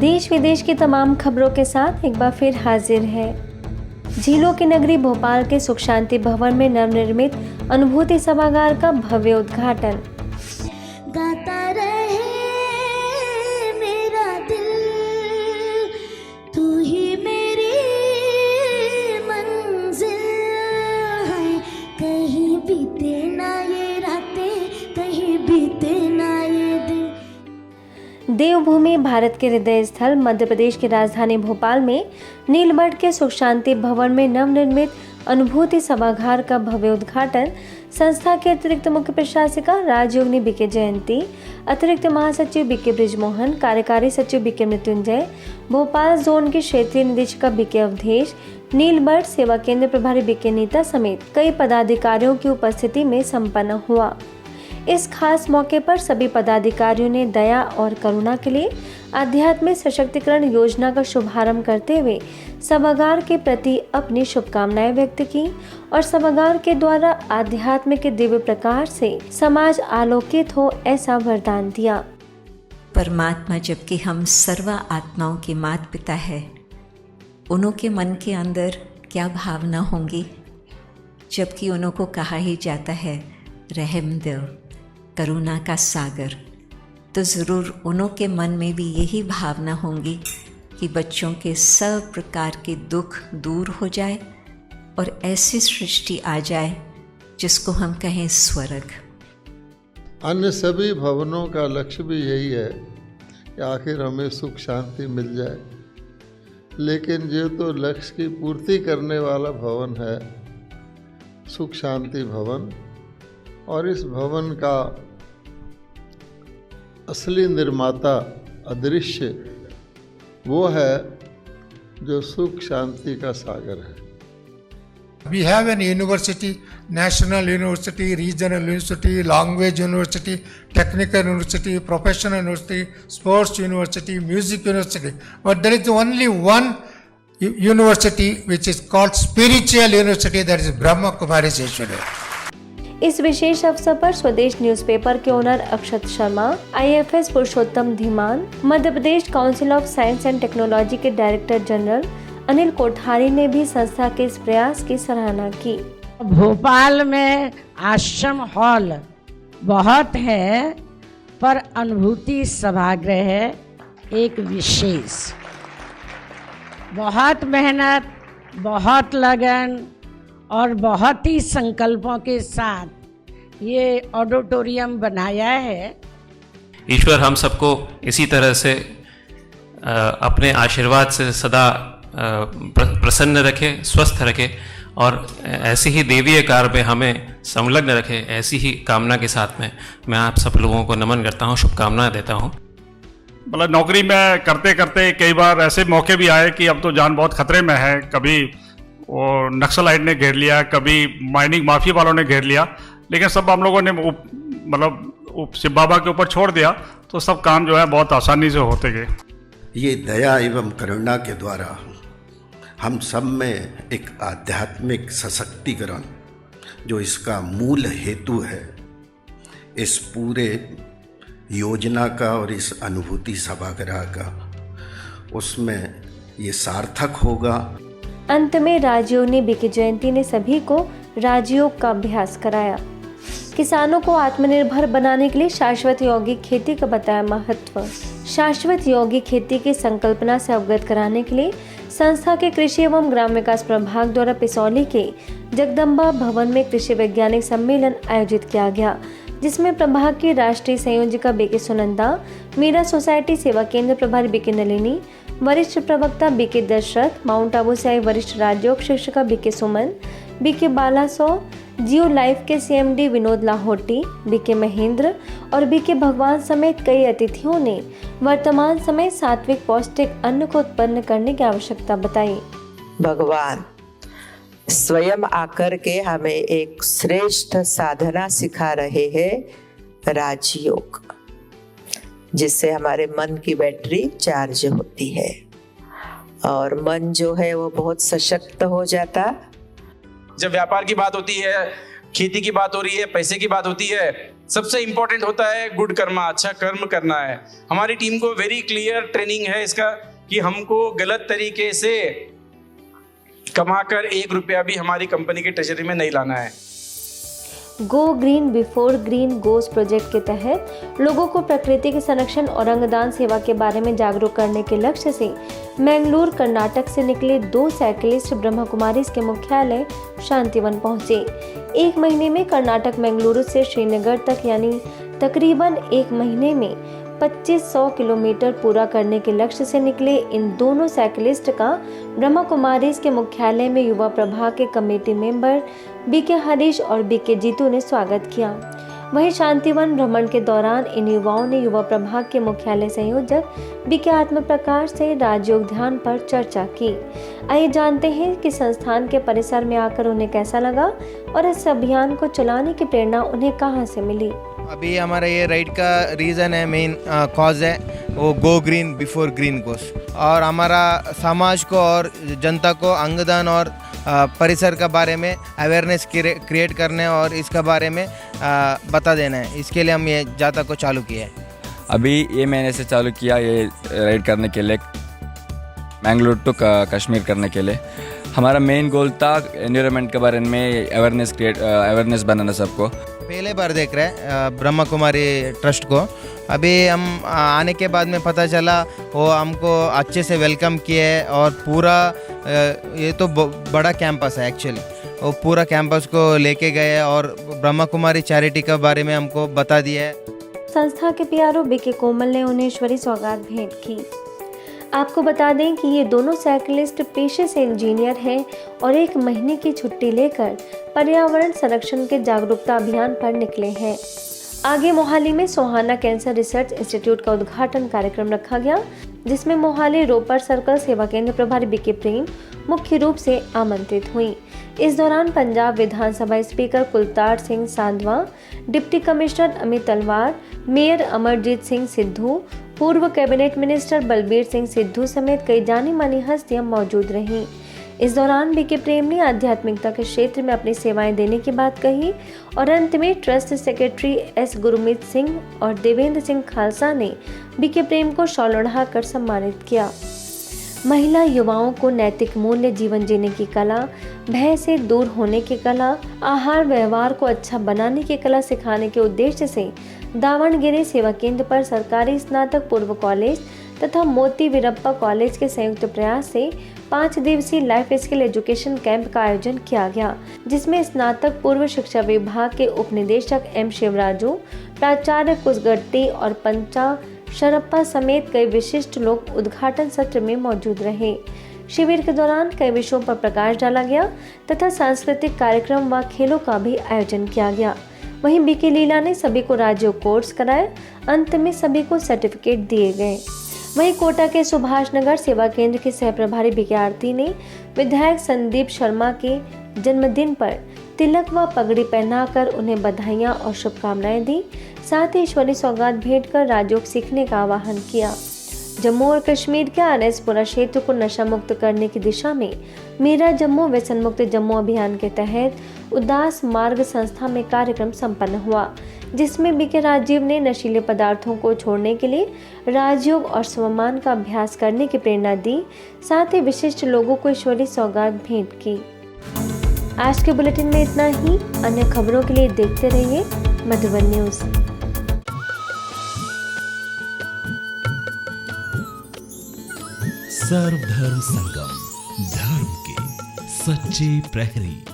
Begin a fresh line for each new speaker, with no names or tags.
देश विदेश की तमाम खबरों के साथ एक बार फिर हाजिर है। झीलों की नगरी भोपाल के सुख शांति भवन में नवनिर्मित अनुभूति सभागार का भव्य उद्घाटन।
गाता रहे मेरा दिल, तू ही मेरी मंजिल है। कहीं बीते ना ये रातें, कहीं बीते ना ये दिन।
देवभूमि भारत के हृदय स्थल मध्य प्रदेश की राजधानी भोपाल में नीलबर्ड के सुख शांति भवन में नवनिर्मित अनुभूति सभागार का भव्य उद्घाटन संस्था के अतिरिक्त मुख्य प्रशासिका राजयोगिनी बीके जयंती, अतिरिक्त महासचिव बीके ब्रिजमोहन, कार्यकारी सचिव बीके मृत्युंजय, भोपाल जोन के क्षेत्रीय निदेशक बीके अवधेश, नीलबर्ड सेवा केंद्र प्रभारी बीके नीता समेत कई पदाधिकारियों की उपस्थिति में संपन्न हुआ। इस खास मौके पर सभी पदाधिकारियों ने दया और करुणा के लिए आध्यात्मिक सशक्तिकरण योजना का शुभारंभ करते हुए सभागार के प्रति अपनी शुभकामनाएं व्यक्त की और सभागार के द्वारा आध्यात्म के दिव्य प्रकाश से समाज आलोकित हो ऐसा वरदान दिया।
परमात्मा जबकि हम सर्व आत्माओं के माता पिता है, उन्हों के मन के अंदर क्या भावना होंगी जबकि उन्हों को कहा ही जाता है रहम दिल, करुणा का सागर। तो ज़रूर उन्हों के मन में भी यही भावना होंगी कि बच्चों के सब प्रकार के दुख दूर हो जाए और ऐसी सृष्टि आ जाए जिसको हम कहें स्वर्ग।
अन्य सभी भवनों का लक्ष्य भी यही है कि आखिर हमें सुख शांति मिल जाए, लेकिन जो तो लक्ष्य की पूर्ति करने वाला भवन है सुख शांति भवन, और इस भवन का असली निर्माता अदृश्य वो है जो सुख शांति का सागर है।
We have an university, national university, regional university, language university, technical university, professional university, sports university, music university. But there is only one university which is called spiritual university, that is Brahma Kumaris Ishwara.
इस विशेष अवसर पर स्वदेश newspaper के owner Akshat Sharma, IAFS Purushottam Dhiman, Madhya Pradesh council of science and technology के director general Anil Kothari ने भी संस्था के इस प्रयास की सराहना की।
भोपाल में आश्रम हॉल बहुत है, पर अनुभूति सभागृह है एक विशेष। बहुत मेहनत, बहुत लगन और बहुत ही संकल्पों के साथ ये ऑडिटोरियम बनाया है।
ईश्वर हम सबको इसी तरह से अपने आशीर्वाद से सदा प्रसन्न रखे, स्वस्थ रखे और ऐसे ही देवीय कार्य में हमें संलग्न रखे। ऐसी ही कामना के साथ में मैं आप सब लोगों को नमन करता हूँ, शुभकामनाएं देता हूँ।
मतलब नौकरी में करते करते कई बार ऐसे मौके भी आए कि अब तो जान बहुत खतरे में है। कभी वो नक्सलाइट ने घेर लिया, कभी माइनिंग माफिया वालों ने घेर लिया, लेकिन सब हम लोगों ने मतलब शिव बाबा के ऊपर छोड़ दिया, तो सब काम जो है बहुत आसानी से होते गए।
ये दया एवं करुणा के द्वारा हम सब में एक आध्यात्मिक सशक्तिकरण जो इसका मूल हेतु है, इस पूरे योजना का और इस अनुभूति सभागृह का, उसमें ये सार्थक होगा।
अंत में राजयोगिनी बीके जयंती ने सभी को राजयोग का अभ्यास कराया। किसानों को आत्मनिर्भर बनाने के लिए शाश्वत यौगिक खेती का बताया महत्व। शाश्वत यौगिक खेती की संकल्पना से अवगत कराने के लिए संस्था के कृषि एवं ग्राम विकास प्रभाग द्वारा पिसौली के जगदम्बा भवन में कृषि वैज्ञानिक सम्मेलन आयोजित किया गया, जिसमें प्रभाग की राष्ट्रीय संयोजिका बीके सुनंदा, मीरा सोसाइटी सेवा केंद्र प्रभारी बीके नलिनी, वरिष्ठ प्रवक्ता बीके दशरथ, माउंट आबू से आई वरिष्ठ राजयोग शिक्षिका बीके सुमन, बीके बालासो, जियो लाइफ के CMD विनोद लाहौटी, बीके महेंद्र और बीके भगवान समेत कई अतिथियों ने वर्तमान समय सात्विक पौष्टिक अन्न को उत्पन्न करने की आवश्यकता बताई।
भगवान स्वयं आकर के हमें एक श्रेष्ठ साधना सिखा रहे हैं, राजयोग, जिससे हमारे मन की बैटरी चार्ज होती है और मन जो है वो बहुत सशक्त हो जाता।
जब व्यापार की बात होती है, खेती की बात हो रही है, पैसे की बात होती है, सबसे इंपॉर्टेंट होता है गुड कर्मा, अच्छा कर्म करना है। हमारी टीम को वेरी क्लियर ट्रेनिंग है इसका कि हमको गलत तरीके से कमाकर 1 रुपया भी हमारी कंपनी के ट्रेजरी में नहीं लाना है।
गो ग्रीन बिफोर ग्रीन गोस प्रोजेक्ट के तहत लोगों को प्रकृति के संरक्षण और अंगदान सेवा के बारे में जागरूक करने के लक्ष्य से मैंगलोर कर्नाटक से निकले 2 साइकिलिस्ट ब्रह्मा कुमारीज के मुख्यालय शांतिवन पहुंचे। 1 महीने में कर्नाटक मैंगलुरु से श्रीनगर तक यानी तकरीबन 1 महीने में 2500 किलोमीटर पूरा करने के लक्ष्य से निकले इन दोनों साइकिलिस्ट का ब्रह्मा कुमारीज के मुख्यालय में युवा प्रभाग के कमेटी मेंबर बीके हरीश और बीके जीतू ने स्वागत किया। वहीं शांतिवन भ्रमण के दौरान इन युवाओं ने युवा प्रभाग के मुख्यालय संयोजक बीके आत्म प्रकाश से राजयोग ध्यान पर चर्चा की। आइए जानते हैं कि संस्थान के परिसर में आकर उन्हें कैसा लगा और इस अभियान को चलाने की प्रेरणा उन्हें कहां से मिली।
अभी हमारा ये राइड का रीज़न है, मेन कॉज है वो गो ग्रीन बिफोर ग्रीन गोस, और हमारा समाज को और जनता को अंगदान और परिसर का बारे में अवेयरनेस क्रिएट करने और इसका बारे में बता देना है। इसके लिए हम ये जाता को चालू किया है।
अभी ये महीने से चालू किया ये राइड करने के लिए, मैंगलोर टू कश्मीर करने के लिए। हमारा मेन गोल था एनवायरनमेंट के बारे में अवेयरनेस बनाना सबको।
पहले बार देख रहे हैं ब्रह्मा कुमारी ट्रस्ट को। अभी हम आने के बाद में पता चला वो हमको अच्छे से वेलकम किए और पूरा ये तो बड़ा कैंपस है एक्चुअली, वो पूरा कैंपस को लेके गए और ब्रह्मा कुमारी चैरिटी के बारे में हमको बता दिया है।
संस्था के पीआरओ बीके कोमल ने उन्हें ईश्वरी सौगात भेंट की। आपको बता दें कि ये दोनों साइकिलिस्ट पेशे से इंजीनियर हैं और 1 महीने की छुट्टी लेकर पर्यावरण संरक्षण के जागरूकता अभियान पर निकले हैं। आगे मोहाली में सोहाना कैंसर रिसर्च इंस्टीट्यूट का उद्घाटन कार्यक्रम रखा गया, जिसमें मोहाली रोपर सर्कल सेवा केंद्र प्रभारी बीके प्रेम मुख्य रूप से आमंत्रित हुई। इस दौरान पंजाब विधानसभा speaker Kultar Singh Sandhwan, deputy commissioner Amit Talwar, mayor Amarjeet Singh Sidhu, पूर्व कैबिनेट मिनिस्टर बलबीर सिंह सिद्धू समेत कई जानी मानी हस्तियां मौजूद रहीं। इस दौरान बीके प्रेम ने आध्यात्मिकता के क्षेत्र में अपनी सेवाएं देने की बात कही और अंत में trust secretary S Gurmeet Singh और देवेंद्र सिंह खालसा ने बीके प्रेम को शॉल ओढ़ाकर सम्मानित किया। महिला युवाओं को नैतिक मूल्य, जीवन जीने की कला, भय से दूर होने की कला, आहार व्यवहार को अच्छा बनाने की कला सिखाने के उद्देश्य से दावणगिरी सेवा केंद्र पर सरकारी स्नातक पूर्व कॉलेज तथा मोती वीरप्पा कॉलेज के संयुक्त प्रयास से 5 दिवसीय लाइफ स्किल एजुकेशन कैंप का आयोजन किया गया, जिसमें स्नातक पूर्व शिक्षा विभाग के उप निदेशक एम शिवराजू, प्राचार्य कुसगट्टी और पंचा शरप्पा समेत कई विशिष्ट लोग उद्घाटन सत्र में मौजूद रहे। शिविर के दौरान कई विषयों पर प्रकाश डाला गया तथा सांस्कृतिक कार्यक्रम व खेलों का भी आयोजन किया गया। वहीं बीके लीला ने सभी को राजयोग कोर्स कराए। अंत में सभी को सर्टिफिकेट दिए गए। वहीं कोटा के सुभाष नगर सेवा केंद्र के सह प्रभारी बीके आरती ने विधायक संदीप शर्मा के जन्मदिन पर तिलक व पगड़ी पहनाकर उन्हें बधाइयां और शुभकामनाएं दी। साथ ही ईश्वरी सौगात भेंट कर राजयोग सीखने का आह्वान किया। जम्मू और कश्मीर के आरएसपुरा क्षेत्र को नशा मुक्त करने की दिशा में मेरा जम्मू व्यसन मुक्त जम्मू अभियान के तहत उदास मार्ग संस्था में कार्यक्रम संपन्न हुआ, जिसमें बीके राजीव ने नशीले पदार्थों को छोड़ने के लिए राजयोग और स्वमान का अभ्यास करने की प्रेरणा दी। साथ ही विशिष्ट लोगों को ईश्वरी सौगात भेंट की। आज के बुलेटिन में इतना ही। अन्य खबरों के लिए देखते रहिए मधुबन न्यूज।
सर्वधर्म संगम, धर्म के सच्चे प्रहरी।